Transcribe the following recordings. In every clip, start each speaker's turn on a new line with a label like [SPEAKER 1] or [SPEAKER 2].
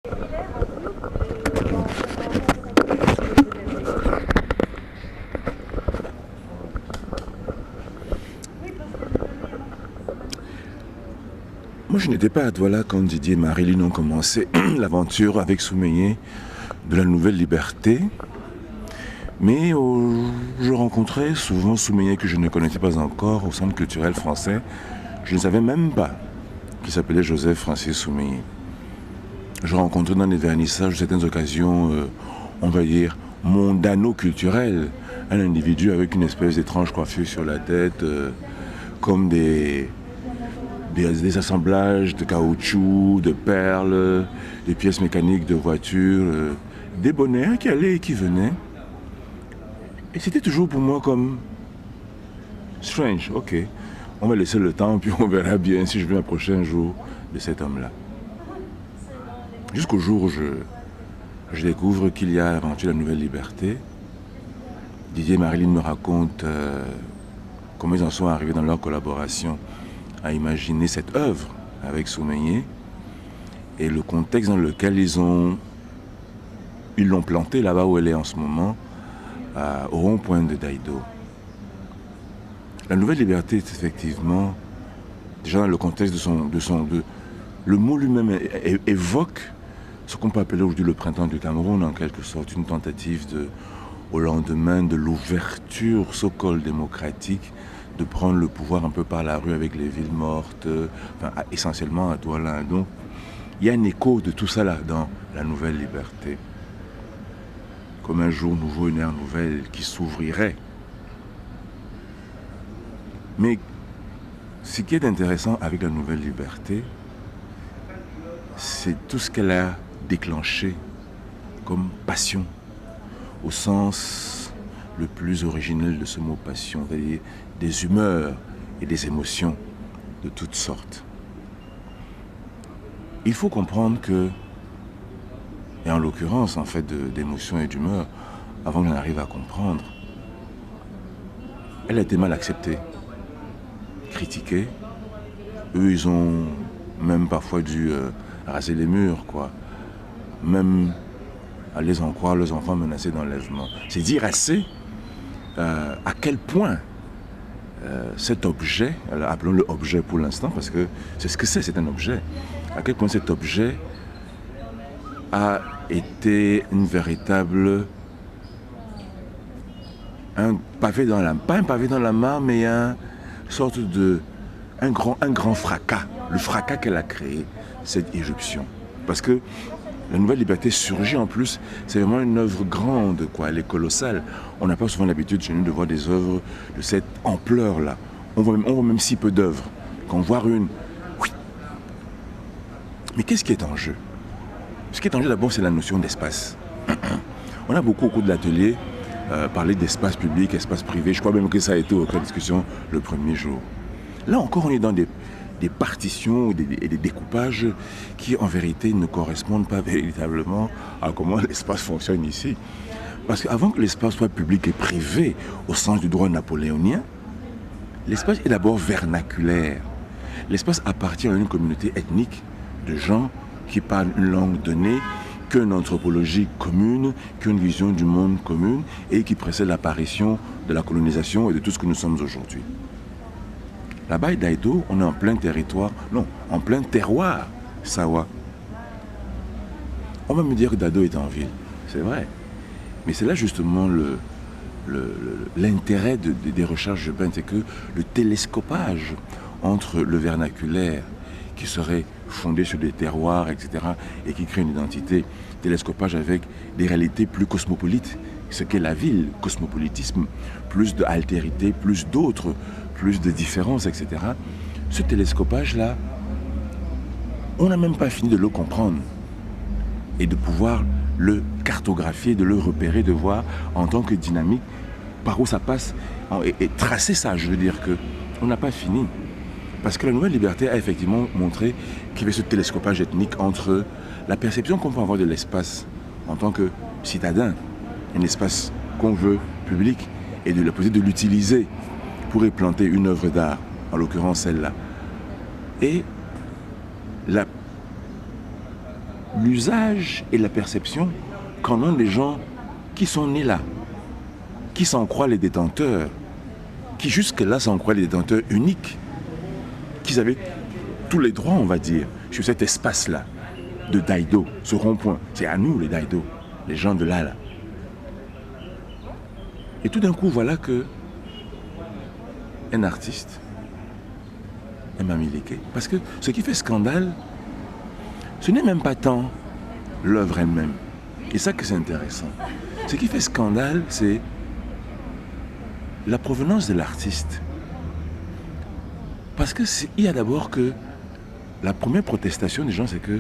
[SPEAKER 1] Moi, je n'étais pas à Douala quand Didier et Marilyn ont commencé l'aventure avec Soumeye de la Nouvelle Liberté. Mais je rencontrais souvent Soumeye que je ne connaissais pas encore au Centre culturel français. Je ne savais même pas qu'il s'appelait Joseph Francis Soumeye. Je rencontrais dans les vernissages, certaines occasions, on va dire, mondano-culturelles, un individu avec une espèce d'étrange coiffure sur la tête, comme des assemblages de caoutchouc, de perles, des pièces mécaniques de voitures, des bonnets qui allaient et qui venaient. Et c'était toujours pour moi comme strange, ok, on va laisser le temps, puis on verra bien si je vais m'approcher un jour de cet homme-là. Jusqu'au jour où je découvre qu'il y a l'aventure de la Nouvelle Liberté. Didier et Marilyn me racontent comment ils en sont arrivés dans leur collaboration à imaginer cette œuvre avec Soumeye et le contexte dans lequel ils l'ont plantée là-bas où elle est en ce moment, au rond-point de Daïdo. La Nouvelle Liberté est effectivement, déjà dans le contexte le mot lui-même évoque ce qu'on peut appeler aujourd'hui le printemps du Cameroun, en quelque sorte, une tentative au lendemain de l'ouverture so-called démocratique, de prendre le pouvoir un peu par la rue avec les villes mortes, enfin, essentiellement à Douala. Donc, il y a un écho de tout ça là dans la Nouvelle Liberté. Comme un jour nouveau, une ère nouvelle qui s'ouvrirait. Mais ce qui est intéressant avec la Nouvelle Liberté, c'est tout ce qu'elle a déclenché comme passion, au sens le plus originel de ce mot passion, c'est-à-dire des humeurs et des émotions de toutes sortes. Il faut comprendre que, et en l'occurrence en fait d'émotions et d'humeurs, avant que j'en arrive à comprendre, elle a été mal acceptée, critiquée. Eux, ils ont même parfois dû raser les murs, quoi. Même aller en croire leurs enfants menacés d'enlèvement. C'est dire assez à quel point cet objet, appelons-le objet pour l'instant, parce que c'est ce que c'est un objet, à quel point cet objet a été une véritable, pas un pavé dans la mare, mais un grand fracas, le fracas qu'elle a créé, cette éruption. Parce que la Nouvelle Liberté surgit en plus, c'est vraiment une œuvre grande, quoi. Elle est colossale. On n'a pas souvent l'habitude chez nous de voir des œuvres de cette ampleur-là. On voit même si peu d'œuvres. Quand voir une, oui. Mais qu'est-ce qui est en jeu? Ce qui est en jeu d'abord, c'est la notion d'espace. On a beaucoup au cours de l'atelier parlé d'espace public, espace privé. Je crois même que ça a été au cœur de la discussion le premier jour. Là encore, on est dans des partitions, des découpages qui en vérité ne correspondent pas véritablement à comment l'espace fonctionne ici. Parce qu'avant que l'espace soit public et privé au sens du droit napoléonien, l'espace est d'abord vernaculaire. L'espace appartient à une communauté ethnique de gens qui parlent une langue donnée, qui ont une anthropologie commune, qui ont une vision du monde commune et qui précède l'apparition de la colonisation et de tout ce que nous sommes aujourd'hui. Là-bas, à Daïdo, on est en plein territoire, non, en plein terroir Sawa. On va me dire que Daïdo est en ville, c'est vrai. Mais c'est là justement l'intérêt des recherches urbaines, c'est que le télescopage entre le vernaculaire, qui serait fondé sur des terroirs, etc., et qui crée une identité, télescopage avec des réalités plus cosmopolites, ce qu'est la ville, cosmopolitisme, plus d'altérité, plus d'autres, plus de différences, etc. Ce télescopage-là, on n'a même pas fini de le comprendre et de pouvoir le cartographier, de le repérer, de voir en tant que dynamique par où ça passe et tracer ça. Je veux dire qu'on n'a pas fini. Parce que la Nouvelle Liberté a effectivement montré qu'il y avait ce télescopage ethnique entre la perception qu'on peut avoir de l'espace en tant que citadin, un espace qu'on veut public, et de la possibilité de l'utiliser pour y planter une œuvre d'art, en l'occurrence celle-là. Et l'usage et la perception qu'en ont les gens qui sont nés là, qui s'en croient les détenteurs, qui jusque-là s'en croient les détenteurs uniques, qu'ils avaient tous les droits, on va dire, sur cet espace-là de Daido, ce rond-point. C'est à nous, les Daido, les gens de là. Et tout d'un coup, voilà que un artiste, un Mamileke, parce que ce qui fait scandale, ce n'est même pas tant l'œuvre elle-même. Et ça que c'est intéressant. Ce qui fait scandale, c'est la provenance de l'artiste. Parce que il y a d'abord que la première protestation des gens, c'est que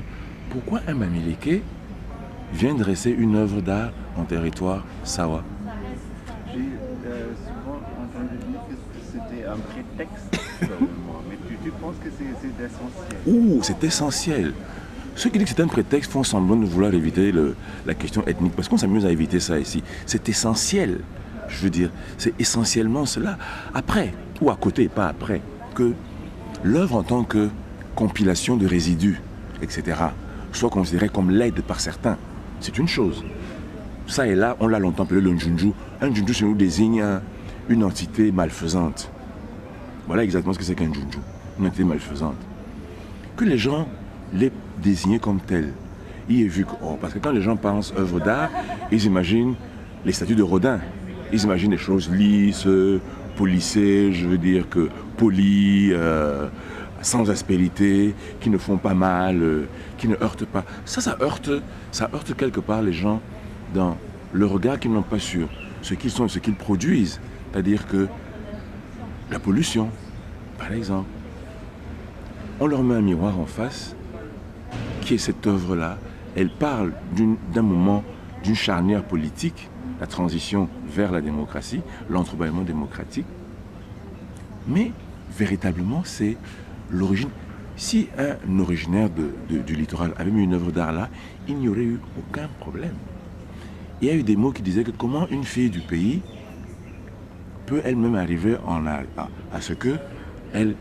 [SPEAKER 1] pourquoi un Mamileke vient dresser une œuvre d'art en territoire Sawa?
[SPEAKER 2] J'ai souvent entendu dire que c'était un prétexte seulement, mais tu penses que c'est essentiel?
[SPEAKER 1] Ouh, c'est essentiel. Ceux qui disent que c'est un prétexte font semblant de vouloir éviter la question ethnique, parce qu'on s'amuse à éviter ça ici. C'est essentiel, je veux dire, c'est essentiellement cela. Après, ou à côté, pas après, que l'œuvre en tant que compilation de résidus, etc., soit considérée comme laide par certains, c'est une chose. Ça et là, on l'a longtemps appelé le Njunju. Un Njunju, chez nous, désigne une entité malfaisante. Voilà exactement ce que c'est qu'un Njunju, une entité malfaisante. Que les gens l'aient désigné comme tel. Il est vu que, parce que quand les gens pensent œuvre d'art, ils imaginent les statues de Rodin. Ils imaginent des choses lisses, polissées, je veux dire que polies, sans aspérité, qui ne font pas mal, qui ne heurtent pas. Ça heurte quelque part les gens dans le regard qu'ils n'ont pas sur ce qu'ils sont et ce qu'ils produisent. C'est-à-dire que la pollution, par exemple, on leur met un miroir en face, qui est cette œuvre-là. Elle parle d'un moment, d'une charnière politique, la transition vers la démocratie, l'entrebâillement démocratique. Mais véritablement, c'est l'origine. Si un originaire du littoral avait mis une œuvre d'art là, il n'y aurait eu aucun problème. Il y a eu des mots qui disaient que comment une fille du pays peut elle-même arriver à ce que elle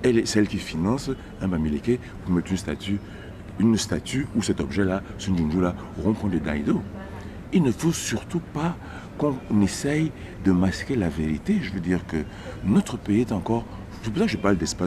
[SPEAKER 1] est celle qui finance un Mamileke pour mettre une statue ou cet objet-là, ce Njunju-là, au rond-point de Daido. Il ne faut surtout pas qu'on essaye de masquer la vérité. Je veux dire que notre pays est encore... C'est pour ça que je parle d'espace.